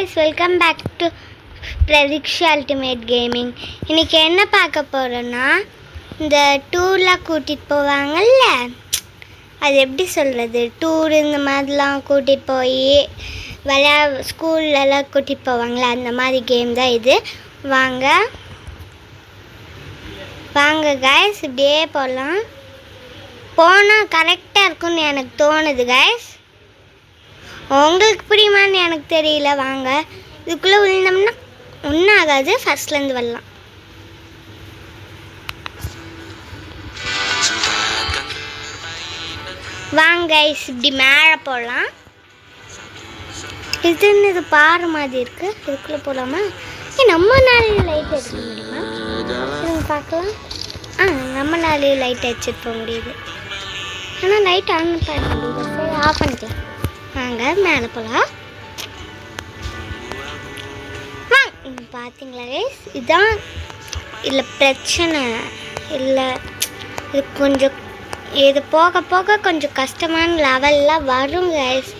guys, welcome back to Prediksha Ultimate Gaming. இன்னைக்கு என்ன பார்க்க போறோம்னா இந்த டூர்ல கூட்டிட்டு போவாங்கல்ல, அது எப்படி சொல்றது, டூர் இந்த மாதிரிலாம் கூட்டிட்டு போய் ஸ்கூல்லலாம் கூட்டிட்டு போவாங்கல்ல, அந்த மாதிரி கேம் தான் இது. வாங்க வாங்க guys, இப்படியே போகலாம். போனால் கரெக்டாக இருக்கும்னு எனக்கு தோணுது guys. உங்களுக்கு புரியுமான்னு எனக்கு தெரியல. வாங்க, இதுக்குள்ளே விழுந்தோம்னா ஒன்றும் ஆகாது. ஃபர்ஸ்ட்லேருந்து வரலாம். வாங்க இப்படி மேலே போகலாம். இது பாறை மாதிரி இருக்குது, இதுக்குள்ளே போகலாமா? நம்ம நாளையும் லைட் அடிக்க முடியுமா? பார்க்கலாம். நம்ம நாளையும் லைட் அடிச்சுட்டு போக முடியுது. ஆனால் லைட் ஆன் பண்ண முடியுது. சரி, ஆஃப் பண்ணிக்கலாம். வாங்க மேலே போகலாம். பார்த்தீங்களா கைஸ், இதுதான் இல்லை பிரச்சனை இல்லை. இது கொஞ்சம் இது போக போக கொஞ்சம் கஷ்டமான லெவல்லாம் வரும் கைஸ்.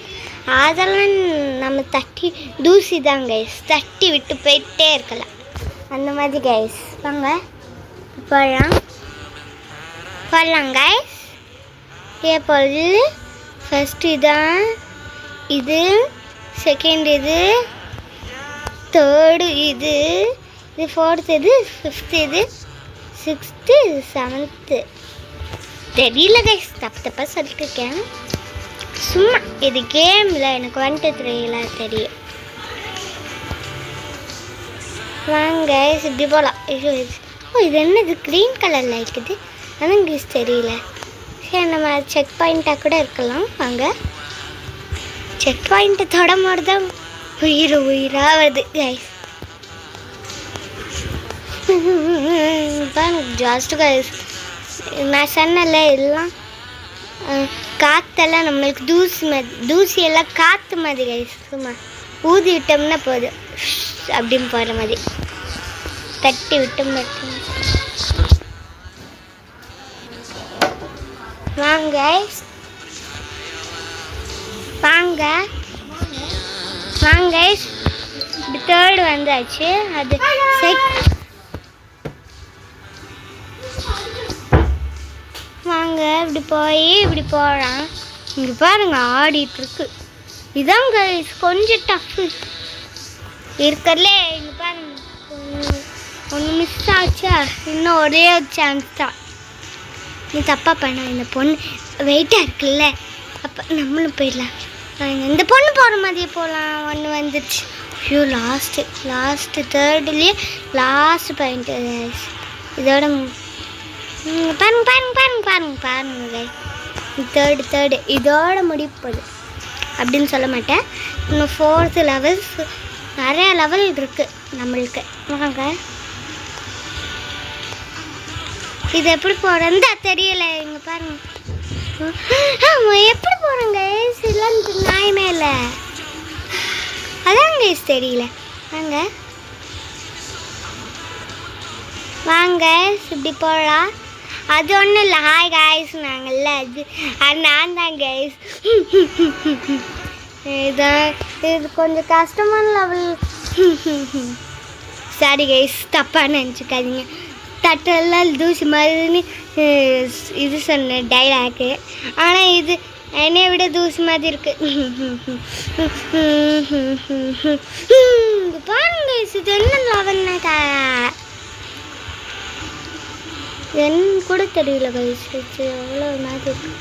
அதெல்லாம் நம்ம தட்டி தூசி தான் கைஸ், தட்டி விட்டு போயிட்டே இருக்கலாம் அந்த மாதிரி கைஸ். வாங்க போகலாம் கைஸ். ஏப்போது ஃபஸ்ட்டு இதான், இது செகண்ட், இது தேர்டு, இது ஃபோர்த்து, இது ஃபிஃப்த்து, இது சிக்ஸ்த்து, இது செவன்த்து. தெரியல கைஸ், தப்பாக சொல்லிட்டு இருக்கேன் சும்மா. இது கேமில் எனக்கு 1 2 3 தெரியும். வாங்க இப்படி போகலாம். இது என்னது க்ரீன் கலரில் இருக்குது, ஆனால் இங்கிலீஷ் தெரியல. சரி, நம்ம செக் பாயிண்ட்டாக கூட இருக்கலாம். வாங்க, செக் பாயிண்ட்டை தொடம்போது தான் உயிராக வருது கைஸ். ஜாஸ்ட் கைஸ், நான் சொன்னல எல்லாம் காற்றெல்லாம் நம்மளுக்கு தூசியெல்லாம் காற்று மாதிரி கைஸ். சும்மா ஊதி விட்டோம்னா போதும், அப்படின்னு போகிற மாதிரி தட்டி விட்டோம். வாங்க வாங்க வாங்க இப்படி தேர்டு வந்தாச்சு. அது வாங்க இப்படி போய் இப்படி போகலாம். இங்கே பாருங்க ஆடிட்டுருக்கு. இதான் கைஸ் கொஞ்சம் டஃப்பு இருக்கலே. இங்கே பாருங்க, ஒன்று மிஸ் ஆச்சா, இன்னும் ஒரே ஒரு சான்ஸ் தான். நீ தப்பாக பண்ண, இந்த பொண்ணு வெயிட்டாக இருக்குல்ல, அப்போ நம்மளும் போயிடலாம். இந்த பொண்ணு போகிற மாதிரியே போகலாம். ஒன்று வந்துடுச்சு. ஐயோ, லாஸ்ட்டு தேர்டுலேயே லாஸ்ட் பாயிண்ட்டு. இதோட பாருங்க தேர்டு இதோட முடிப்பது அப்படின்னு சொல்ல மாட்டேன். இன்னும் 4th லெவல்ஸ் நிறைய லெவல் இருக்குது நம்மளுக்கு. வாங்க, இது எப்படி போகிறேன்னு தெரியல. இங்கே பாருங்க, எப்படி போகிறேங்க எல்லாம் நியாயமே இல்லை. அதான் கைஸ் தெரியல. வாங்க இப்படி போகலாம். அது ஒன்றும் இல்லை. ஹாய் கைஸ், நாங்கள்ல அது நான் தான் கைஸ். இது கொஞ்சம் கஷ்டமான லெவல். சாரி கைஸ், தப்பாக நினச்சிக்காதீங்க. தட்டெல்லாம் தூசி மாதிரின்னு இது சொன்ன டைலாக்கு, ஆனால் இது என்னை விட தூசி மாதிரி இருக்கு. பாருங்க, இது என்ன லெவல்னாக்கா என்ன கூட தெரியல கைஸ். எவ்வளோ மாதிரி இருக்கு.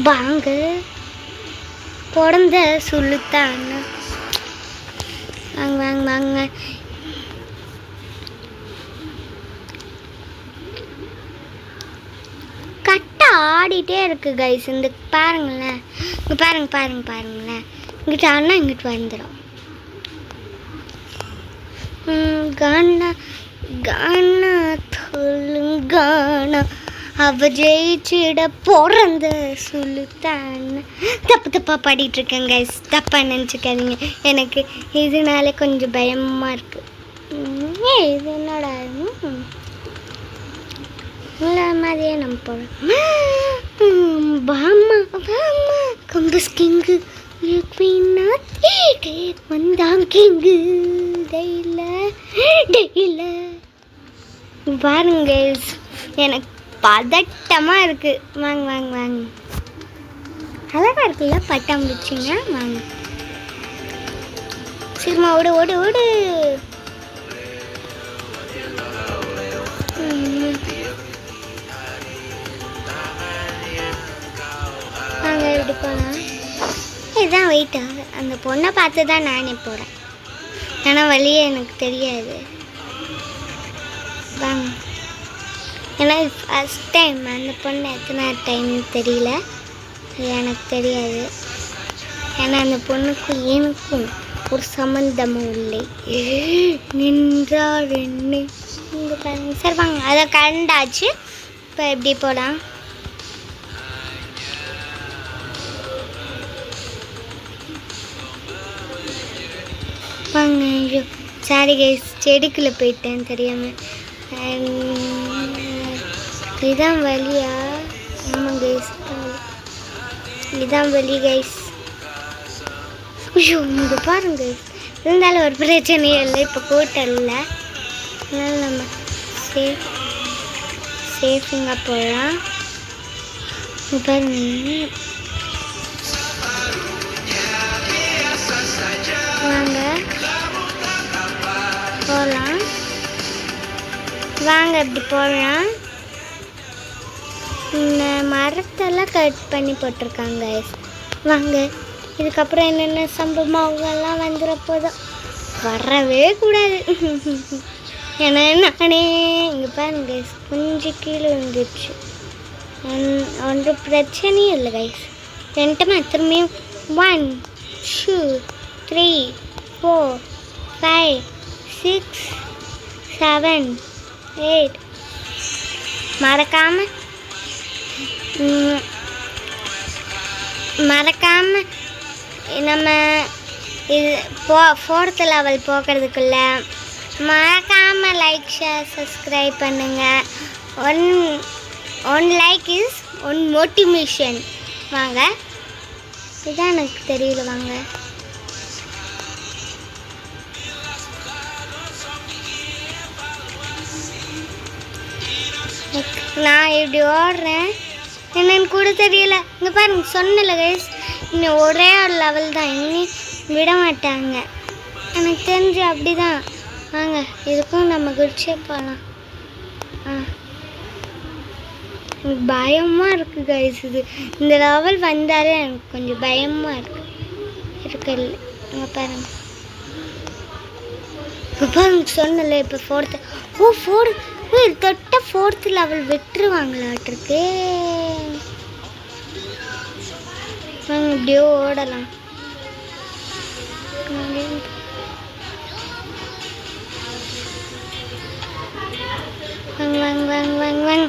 வாங்க பிறந்த சொல்லுத்தான். வாங்க வாங்க வாங்க. கட்டை ஆடிட்டே இருக்கு கைஸ். இந்த பாருங்களேன், இங்கே பாருங்களேன். இங்கிட்ட ஆனா இங்கிட்டு வந்துடும். கானா கானா கானா அவ ஜெயிச்சிட பிறந்த சொல்லுத்தான். தப்பாக பாடிட்டுருக்கேன் கைஸ், தப்பாக நினச்சிக்காதீங்க. எனக்கு இதனால கொஞ்சம் பயமாக இருக்குது. இது என்னடா மாதிரியே நம்ம போகிறோம். வாமா வாமா கம்பஸ் கிங்கு வந்தான் கிங்கு டெய்ல டெய்ல. பாருங்க எனக்கு பதட்டமாக இருக்குது. வாங்க வாங்க வாங்க. அழகாக இருக்குல்ல பட்டாம்பூச்சிங்க. வாங்க சரிம்மா ஓடு ஓடு ஓடு. வாங்க இப்படி போகலாம். இதுதான் வெயிட்டா? அந்த பொண்ணை பார்த்து தான் நானே போகிறேன். ஆனால் வழியே எனக்கு தெரியாது. வாங்க. ஏன்னா ஃபஸ்ட் டைம் அந்த பொண்ணு எத்தனை டைம் தெரியல, எனக்கு தெரியாது. ஏன்னா அந்த பொண்ணுக்கும் எனக்கும் ஒரு சம்மந்தமும் இல்லை. நின்றார் என்ன இங்கே பாருங்க. சரி வாங்க, அதை கண்டாச்சு. இப்போ எப்படி போகலாம்? வாங்க. ஐயோ சாரி கைஸ், செடிக்குள்ளே போயிட்டேன் தெரியாமல். இதுதான் வழியா? ஆமாம் கைஸ், இதுதான் வழி கைஸ். ஐயோ இங்கே பாருங்க. இருந்தாலும் ஒரு பிரச்சனையும் இல்லை, இப்போ கூட்டம் இல்லை. அதனால் நம்ம சேஃபிங்காக போகலாம். பாருங்க வாங்க போகலாம். வாங்க இப்படி போகலாம். இந்த மரத்தெல்லாம் கட் பண்ணி போட்டிருக்காங்க. வாங்க இதுக்கப்புறம் என்னென்ன சம்பவங்கள்லாம் வந்துடுறப்போதான். வரவே கூடாது. ஏன்னா நானே இங்கே பாருங்க கொஞ்சம் கீழே வந்துடுச்சு. ஒன்று பிரச்சனையும் இல்லை கைஸ். ரெண்டுமே திரும்பியும் 1 2 3 4 5 6 7 8 மறக்காமல் நம்ம இது 4th லெவல் போகிறதுக்குள்ள மறக்காமல் லைக் ஷேர் சப்ஸ்கிரைப் பண்ணுங்கள். One like is one motivation. வாங்க இதுதான் எனக்கு தெரியல. வாங்க நான் இப்படி ஓடுறேன், என்னன்னு கூட தெரியல. இங்கே பாருங்க சொன்னல கைஸ், இன்னும் ஒரே ஒரு லெவல் தான், இன்னும் விட மாட்டாங்க எனக்கு தெரிஞ்சு. அப்படி தான். வாங்க இதுக்கும் நம்ம குடிச்சே போகலாம். எனக்கு பயமாக இருக்குது கைஸ். இந்த லெவல் வந்தாலே எனக்கு கொஞ்சம் பயமாக இருக்குது. இங்கே பாருங்க. இப்போ பாருங்க சொன்னல இப்போ 4th. ஓ 4 தொட்ட 4th லெவல் விட்டுருவாங்களாட்டிருக்கு. வாங்க இப்படியோ ஓடலாம். வாங்க வாங்க வாங்க வாங்க வாங்க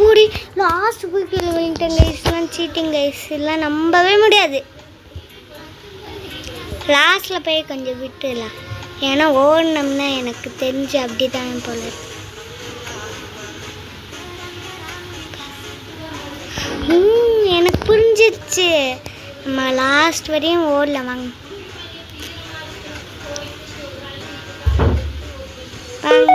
ஓடி லாஸ்ட் போய் கீழே விழுந்துட்டேன் கைஸ். எல்லாம் சீட்டிங் கைஸ், எல்லாம் நம்பவே முடியாது. லாஸ்ட்டில் போய் கொஞ்சம் விட்டுடலாம், ஏன்னா ஓடினோம்னா எனக்கு தெரிஞ்சு அப்படி தான் போல. எனக்கு புரிஞ்சிருச்சு, நம்ம லாஸ்ட் வரையும் ஓடலாம். வாங்க வாங்க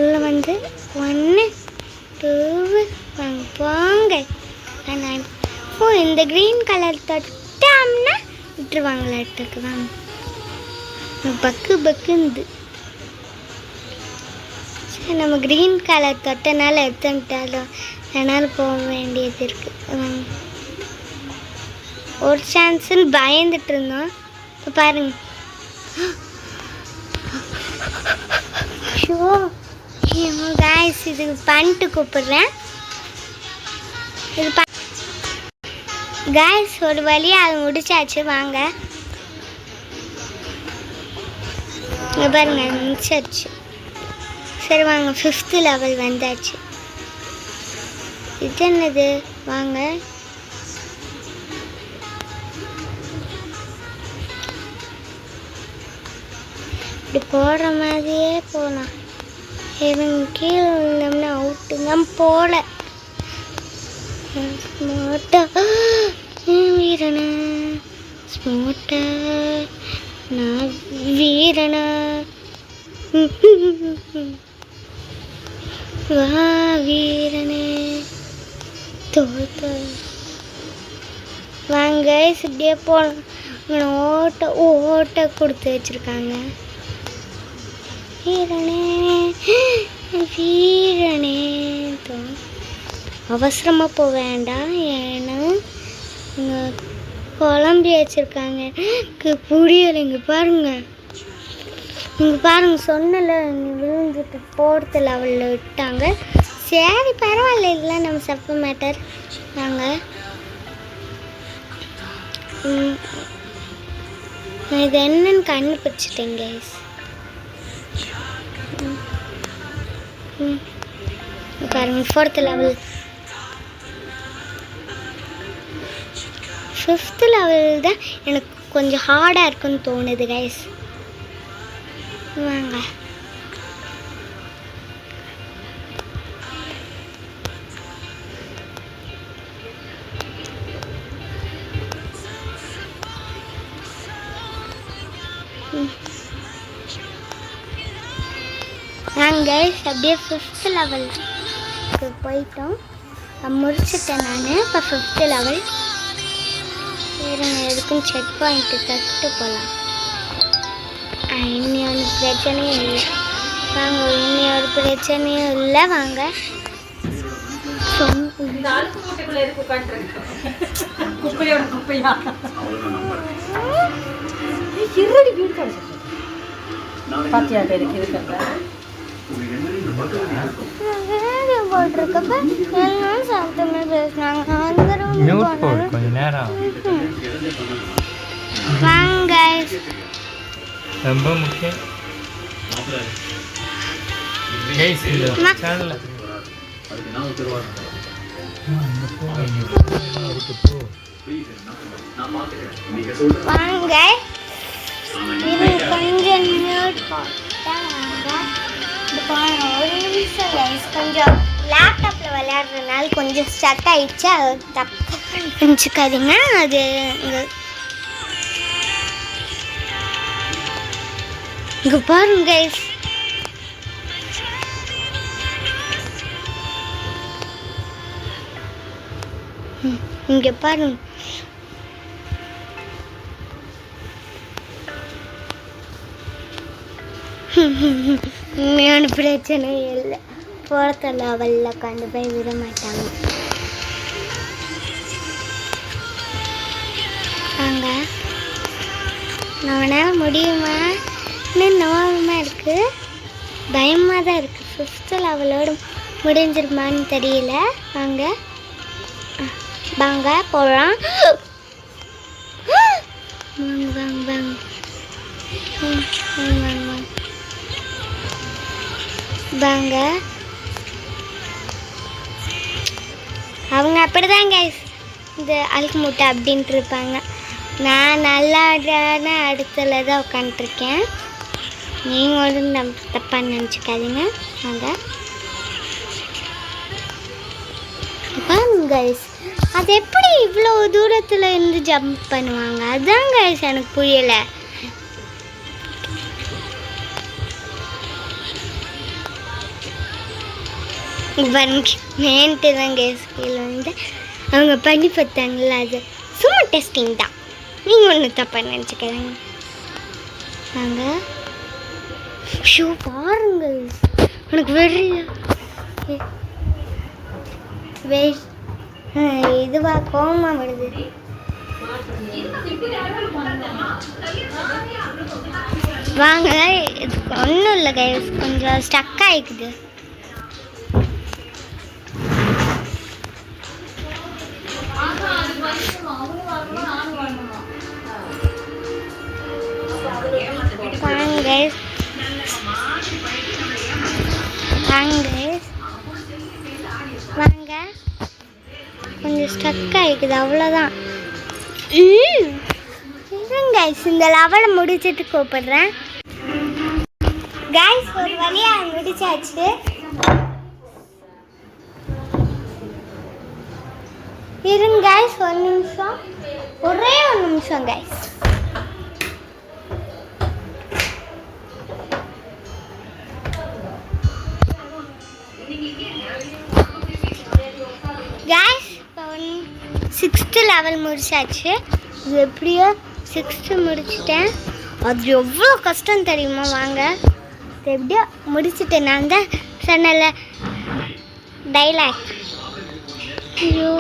உள்ள வந்து 1 2 வாங்க போங்க. ஓ இந்த க்ரீன் கலர் தொட்டோம்னா விட்டுருவாங்களாட்டுருக்கு. வாங்க பக்கு பக்குந்து. சரி நம்ம க்ரீன் கலர் தொட்டனால எடுத்துட்டாலும் அதனால் போக வேண்டியது இருக்குது. ஒரு சான்ஸுன்னு பயந்துட்டு இருந்தோம். இப்போ பாருங்க. ஷோ காய்ஸ் இது பண்ணிட்டு கூப்பிடுறேன். இது காய்ஸ் ஒரு வழியாக அது முடிச்சாச்சு. வாங்க இங்கே பாருங்க முடிச்சாச்சு. சரி வாங்க 5th லெவல் வந்தாச்சு. இது என்னது? வாங்க இப்படி போடுற மாதிரியே போகலாம். இவங்க கீழே விழுந்தோம்னா அவுட். மட்டும்தான் போல. ஸ்மோட்டா வீரனா, ஸ்மோட்டா நான் வீரனா, வா வீரனே தோத்த. வாங்க இப்படியே போகலாம். ஓட்ட கொடுத்து வச்சிருக்காங்க. வீரனே வீரனே அவசரமாக போக வேண்டாம், ஏன்னா இங்கே குழம்பி வச்சுருக்காங்க. புரியலை. இங்கே பாருங்கள், இங்கே பாருங்கள், சொன்னல இங்கே விழுந்துட்டு போடுற லெவலில் விட்டாங்க. சரி பரவாயில்ல, இதெல்லாம் நம்ம சப்பு மேட்டர். நாங்கள் நான் இது என்னன்னு கண்டுபிடிச்சிட்டேன் கைஸ். பாருங்க 4th லெவல் 5th லெவல் தான் எனக்கு கொஞ்சம் ஹார்டாக இருக்குன்னு தோணுது கைஸ். வாங்க நாங்கள் அப்படியே 5th லெவலுக்கு போயிட்டோம். முடிச்சிட்டேன் நான். இப்போ 5th லெவல். வேறு எதுக்கும் செக் பாயிண்ட்டு தட்டு போகலாம். இன்னி ஒரு பிரச்சனையும் இல்லை. வாங்க, இன்னி ஒரு பிரச்சனையும் இல்லை. வாங்க போட்டிருக்கப்ப எல்லாம் சாப்பிட்டுமே பேசினாங்க. வாங்க ரொம்ப முக்கியம். வாங்க இது கொஞ்சம் மியூட் போட்டால் வாங்க. ஒரு நிமிஷம் கைஸ், கொஞ்சம் லேப்டாப்பில் விளையாடுறதுனால கொஞ்சம் ஸ்டக் ஆகிடுச்சு. அது தப்பு நினச்சிக்காதீங்க. அது இங்கே பாருங்க கைஸ், இங்கே பாருங்க. உண்மையான பிரச்சனை இல்லை. 4th லெவலில் கொண்டு போய் விட மாட்டாங்க. வாங்க, நம்மளால் முடியுமா? இன்னும் நோவமாக இருக்குது, பயமாக தான் இருக்குது. 5th லெவலோடு முடிஞ்சிருமான்னு தெரியல. வாங்க வாங்க போகலாம். வாங்க வாங்க வாங்க வாங்க வாங்க. அவங்க அப்படிதான் கைஸ், இந்த அழுக்கு மூட்டை அப்படின்ட்டு இருப்பாங்க. நான் நல்லா ஆடுறான அடுத்தல தான் உட்காந்துருக்கேன். நீங்கள் ஒன்றும் தப்பாக நினச்சிக்காதீங்க. வாங்க கைஸ், அது எப்படி இவ்வளோ தூரத்தில் இருந்து ஜம்ப் பண்ணுவாங்க? அதுதான் கைஸ் எனக்கு புரியலை. மேன்ட்டு தான் கேஸ் கீழே வந்து அவங்க பண்ணி பார்த்தாங்களா, அது சும்மா டெஸ்டிங் தான். நீங்கள் ஒன்றும் தப்பாக நினச்சிக்கிறீங்க. நாங்கள் ஷூ பாருங்கள், எனக்கு இதுவா கோமா வருது. வாங்க, இது ஒன்றும் இல்லை கைஸ், கொஞ்சம் ஸ்டக் ஆகிக்குது. வாங்க கொஞ்சம் ஸ்டக் ஆகிக்குது, அவ்வளோதான். கைஸ், இந்த லெவலை முடிச்சுட்டு கூப்பிடுறேன். கைஸ், ஒரு வழியாக முடிச்சாச்சு. இருங்க கைஸ், ஒரு நிமிஷம், ஒரே ஒரு நிமிஷம் கைஸ். கைஸ், இப்போ 6th லெவல் முடிச்சாச்சு. இது எப்படியோ 6th முடிச்சிட்டேன். அது எவ்வளோ கஷ்டம் தெரியுமா? வாங்க, இது எப்படியோ முடிச்சுட்டேன். நான் தான் சொன்னல டைலாக். ஐயோ,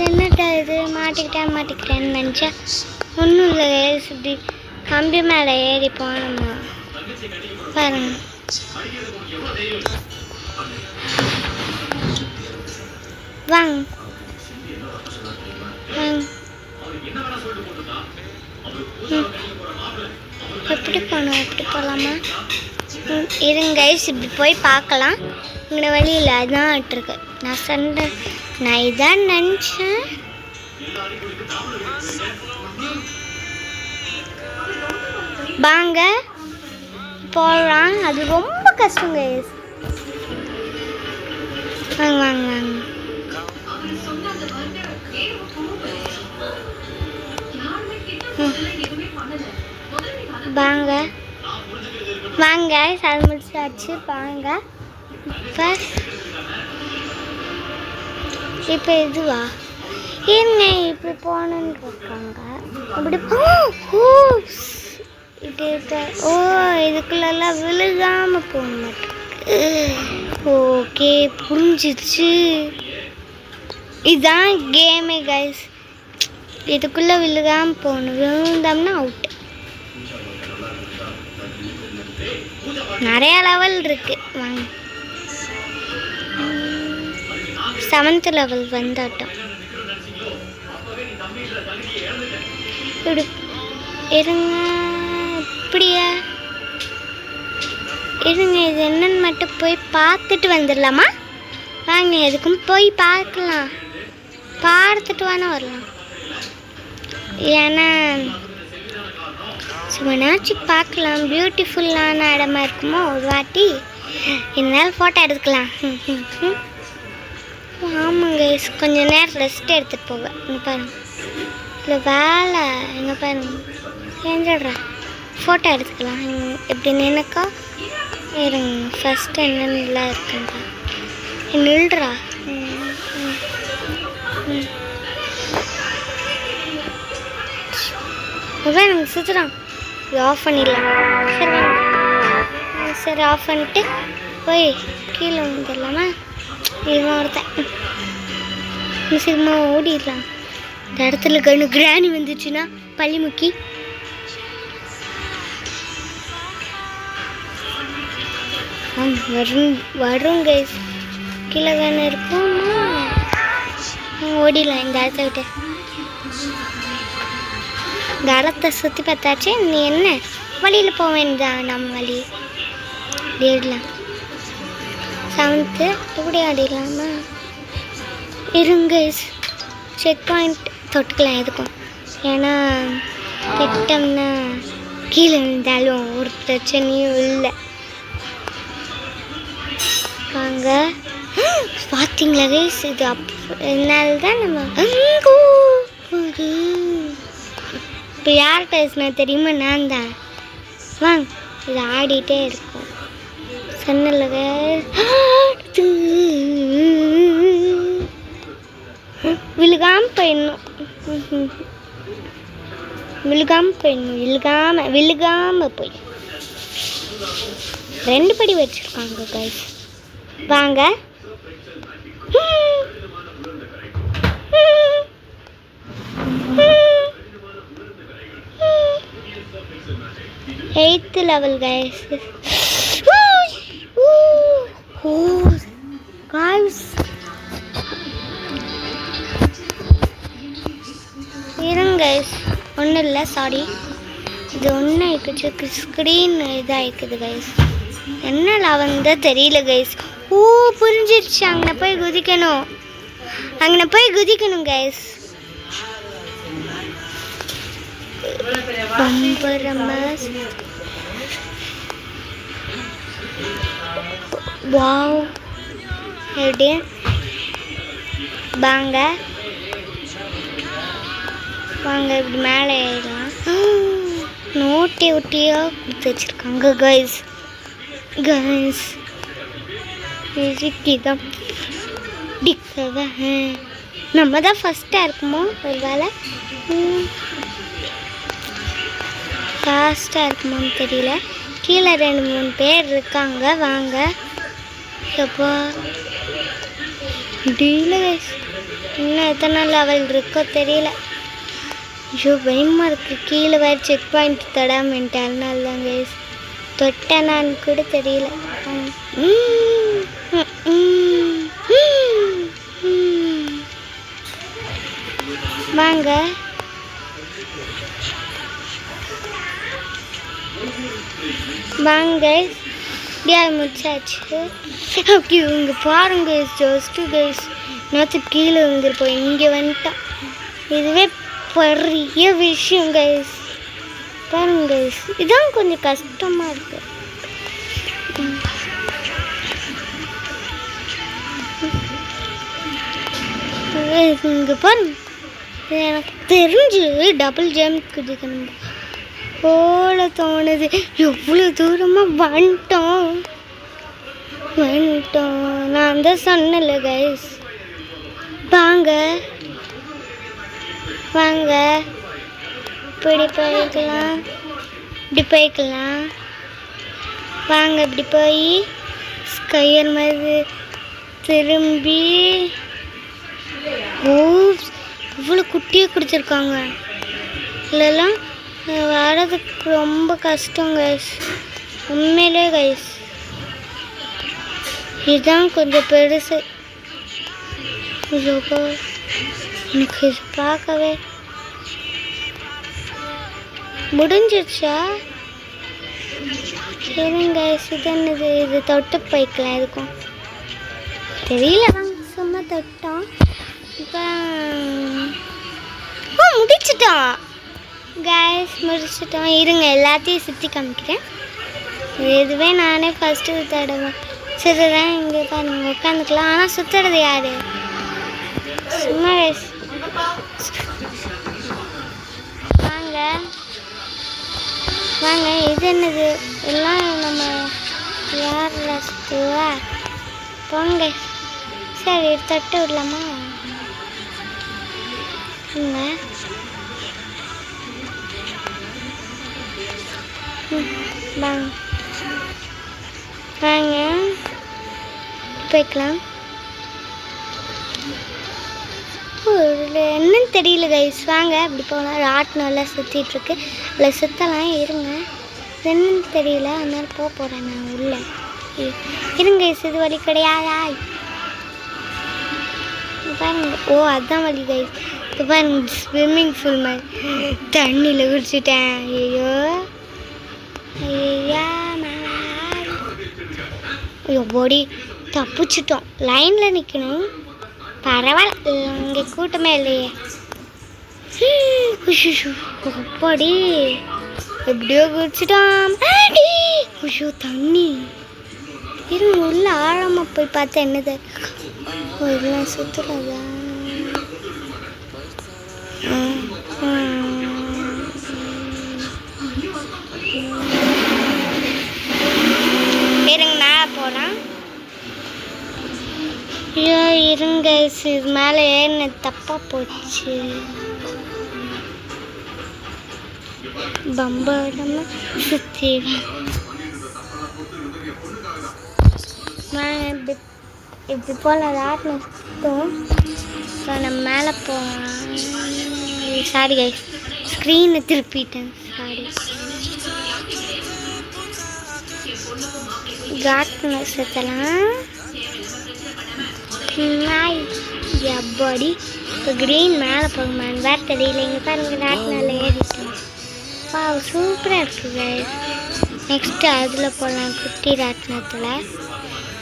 என்னட்டா இது, மாட்டிக்கிட்டேன்னு நினச்சேன். ஒன்றும் இல்லை, இப்படி கம்பி மேலே ஏறி போனோமா பாருங்க. வாங்க வாங்க, எப்படி போனோம்? எப்படி போகலாமா? இருங்க கைஸ், இப்படி போய் பார்க்கலாம். இங்கே வழியில் அதுதான் இருக்கு. நான் இதான் நினச்சேன். வாங்க போகலாம். அது ரொம்ப கஷ்டம் கைஸ். வாங்க வாங்க வாங்க. வாங்க வாங்க, அது முடிச்சாச்சு. வாங்க இப்போ இதுவா? என்ன இப்படி போகணுன்னு இருக்காங்க. இப்படி ஓ, இதுக்குள்ளெல்லாம் விழுகாமல் போக மாட்டேங்குது. ஓகே, புரிஞ்சிச்சு. இதுதான் கேமே கைஸ். இதுக்குள்ளே விழுகாமல் போகணும். விழுந்தோம்னா அவுட்டு. நிறையா லெவல் இருக்கு. வாங்க, 7th லெவல் வந்தாட்டம். இப்படி இருங்க, இப்படியா? இருங்க, இது என்னன்னு மட்டும் போய் பார்த்துட்டு வந்துடலாமா? வாங்க, எதுக்கும் போய் பார்க்கலாம். பார்த்துட்டு வேணா வரலாம். ஏன்னா சும்மாச்சு பார்க்கலாம். பியூட்டிஃபுல்லான இடமா இருக்குமோ ஒரு வாட்டி, என்னால் ஃபோட்டோ எடுத்துக்கலாம். ஆமாங்க, கொஞ்சம் நேரம் ரெஸ்ட் எடுத்துகிட்டு போவேன். இங்கே பாருங்க, இல்லை வேலை எங்கே பாருங்க, ஏஞ்சிடுறா ஃபோட்டோ எடுத்துக்கலாம். எப்படி நினைக்கா? இருங்க, ஃபஸ்ட்டு என்னென்னலாம் இருக்குங்க. நில்றா. எனக்கு சுற்றுறான். இது ஆஃப் பண்ணிடலாம். சரி வாங்க. சரி, ஆஃப் பண்ணிட்டு போய் கீழே வந்துடலாமா? இதுதான் ஒருத்தன் சீக்கிரமா ஓடிடலாம். இந்த இடத்துல கிராணி வந்துச்சுன்னா பள்ளி முக்கி வரும் கைஸ். கீழே தானே இருக்கும். ஓடிடலாம் இந்த இடத்த விட்டு. இந்த இடத்த சுற்றி பார்த்தாச்சு. நீ என்ன வழியில் போக வேண்டியதான். நம்ம வழி ஏறலாம். 7th இப்படி ஆடிடலாமா? இருங்க, செக் பாயிண்ட் தொட்டுக்கலாம் எதுக்கும். ஏன்னா திட்டம்னா கீழே இருந்தாலும் ஒரு பிரச்சனையும் இல்லை. வாங்க, பார்த்தீங்களா கைஸ்? இது அதனால தான் நம்ம இப்போ யார் பேசுனா தெரியுமா? நான் தான். வாங்க, இது ஆடிட்டே இருக்கும். சொன்னல விழுகாம போயிடணும். விழுகாம போய் 2 படி வச்சிருக்காங்க கைஸ். வாங்க, 8th லெவல் கைஸ். இருங்க கைஸ், ஒன்றும் இல்லை, சாரி. இது ஒன்று ஆயிடுச்சு, ஸ்க்ரீன் இதாகிக்குது கைஸ். என்ன லெவல் தான் தெரியல கைஸ். புரிஞ்சிருச்சு. அங்கே போய் குதிக்கணும் கைஸ். வாவ், எப்படி வாங்க வாங்க இப்படி மேலே ஏறலாம். நோட்டி ஒட்டியாக கொடுத்து வச்சுருக்காங்க கைஸ். கைஸ் இதுதான் நம்ம தான் ஃபஸ்ட்டாக இருக்குமோ ஒரு வேலை, ஃபாஸ்ட்டாக இருக்குமோன்னு தெரியல. கீழே 2-3 பேர் இருக்காங்க. வாங்க. எப்போ முடியல கைஸ், இன்னும் எத்தனை லெவல் இருக்கோ தெரியல. ஐயோ பயமாக இருக்குது. கீழே வேறு செக் பாயிண்ட் தடாமன்ட்டு, அதனால தான் கைஸ் தொட்டேனான்னு கூட தெரியல. வாங்க வாங்க இப்படியா முடிச்சாச்சு. அப்படி இங்கே பாருங்க கைஸ், ஜஸ்ட்டு கைஸ் நேற்று கீழே வந்துருப்போம், இங்கே வந்துட்டோம். இதுவே பெரிய விஷயம் கைஸ். பாருங்க கைஸ், இதான் கொஞ்சம் கஷ்டமாக இருக்கு. இங்கே பாருங்க, எனக்கு தெரிஞ்சு டபுள் ஜம்ப் குதிக்கணும் போல தோணுது. எவ்வளோ தூரமாக வந்துட்டோம். நான் தான் சொன்னல கைஸ். வாங்க வாங்க இப்படி போய்க்கலாம், இப்படி போய்க்கலாம். வாங்க இப்படி போய் ஸ்கையர் மாதிரி திரும்பி. ஓ இவ்வளோ குட்டியாக குடிச்சிருக்காங்க. இல்லைலாம் வர்றதுக்கு ரொம்ப கஷ்டம் கைஸ், உண்மையிலே கைஸ். இதுதான் கொஞ்சம் பெருசு. எனக்கு இது பார்க்கவே முடிஞ்சிருச்சா? சரிங்க கைஸ், இது என்னது? இது தொட்டு போய்க்கலாம். இதுக்கும் தெரியல, நாங்கள் சும்மா தொட்டோம். இப்போ முடிச்சிட்டோம் கைஸ், முடிச்சிட்டோம். இருங்க எல்லாத்தையும் சுற்றி காமிக்கிறேன். இதுவே நானே ஃபஸ்ட்டு தடவை சுற்றுறேன். இங்கே பாருங்க உட்காந்துக்கலாம். ஆனால் சுற்றுறது யார்? சும்மா கைஸ். வாங்க வாங்க. இது என்னது? எல்லாம் நம்ம யார் சுற்றுவா? போங்க. சரி தட்டு விடலாமா? வாங்க வாங்க போய்க்கலாம். என்னன்னு தெரியல கைஸ். வாங்க அப்படி போகலாம். ராட்டினம் எல்லாம் சுற்றிட்டுருக்கு, அதில் சுற்றலாம். இருங்க, என்னன்னு தெரியல, அதனால போகிறேன் நான் உள்ள. இருங்க கைஸ், இது வழி கிடையாதா? பாருங்க. ஓ அதுதான் வழி கைஸ். இப்போ பாருங்க ஸ்விம்மிங் பூல் மாதிரி தண்ணியில் குடிச்சிட்டேன். ஐயோ ஐயா ஐயோ பொடி தப்பிச்சிட்டோம். லைனில் நிற்கணும். பரவாயில்ல, இங்கே கூட்டமே இல்லையே. பொடி எப்படியோ குடிச்சிட்டோம். ஐயோ தண்ணி. இருங்க உள்ள ஆழமாக போய் பார்த்தா என்னது? இதெல்லாம் சுற்றுறதா? இருங்க மேலே போகலாம். ஐயோ இருங்க, இது மேலே ஏறின தப்பாக போச்சு. பம்பரமாக சுற்றி இப்படி இப்படி போல் ராட்டினம் சுற்றும். இப்போ நம்ம மேலே போகலாம். சாரி கைஸ், ஸ்க்ரீனை திருப்பிட்டேன். சாரி. ராட்டினம் சுற்றலாம். எப்படி இப்போ க்ரீன் மேலே போகுமான்னு வேறு தெரியல. இங்கே பாருங்க ராட்டினால ஏறிட்டோம். வா சூப்பராக இருக்குது கைஸ். நெக்ஸ்ட்டு அதில் போகலாம், குட்டி ராட்டினத்தில்.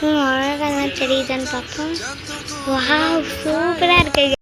அழகெல்லாம் தெரியுதான்னு பார்ப்போம். வா சூப்பராக இருக்குது.